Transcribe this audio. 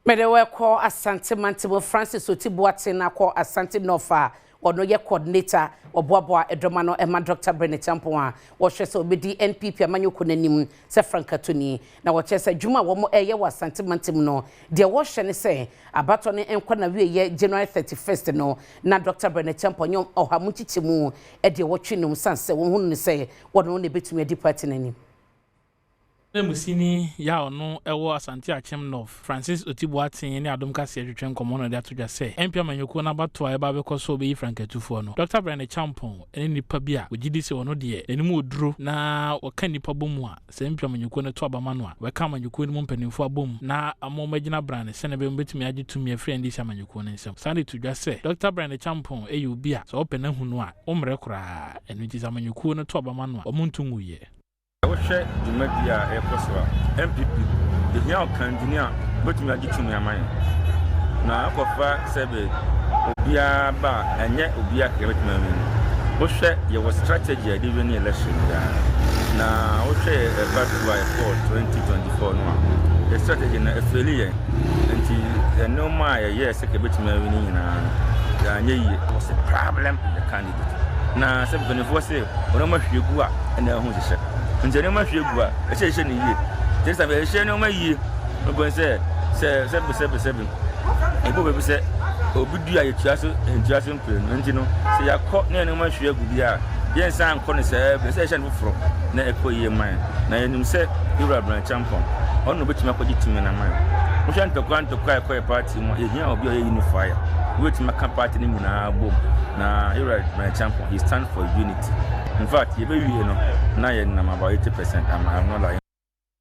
Medewe call Asante Mantibo Francis Otibuate na call Asante North ono ye coordinator oboaboa edomano ema Dr. Bryan Acheampong wo hwese obedi NPP amanyoko nanim se Frankatoni na wo hwese djuma wo mo eye wa Asante Mantim no de wo hwe ne se abato ne enko na wie ye January 31st no na Dr. Bryan Acheampong nyom ohamuchichimu e de wo twinum sanse wo hunu ne se wo no ne betumi adi party nanim Musini ya ono ewo Asante North Francis Otibuate ne Adom Kasee twetwen komono de atodwa se NPP amanyoko na bato a eba bekoso obeyi Frankatufo no Dr. Bryan Acheampong ene nipa bia ogidi se wono de enimu oduro na waka nipa bomu a se NPP amanyoko ne to abama no a waka amanyoko ne mpanimfo abom na amomagina brane se ne be mbetumi agitumi afri ndi se amanyoko ne nsem sande tudwa se Dr. Bryan Acheampong eyi a so opena hunu a omre kora enu ti amanyoko ne to abama no a omuntunguye Oshe Jumedia Airposwa NPP the young engineer but me agitumi aman na akofa sebe obia ba enye obia kremetuma mi oshe ye was strategy ade we ni election na oshe battle by 2024 no the strategy na efeliye nti no ma ye se kebetuma wi ni na anye yi was a problem in the candidate na sebe benefo se ono ma hwegu a na hu se njene ma hwegu a ehye ni yie tesa be ehye no ma yie no se ebo be se obidu a yetuaso mpre no nti no se yakọ na no ma hwegu bia yen san kọ ne se be se ehye no foro na ekoyie man na yenim se Bryan Acheampong ono betimi akọgitimi na man mo hwe ntokwa ekoye party mo ehia obi o unify wetimi aka party ni nyina bom na Bryan Acheampong he stand for unity. In fact, you be no, now you're about 80%. I'm not lying.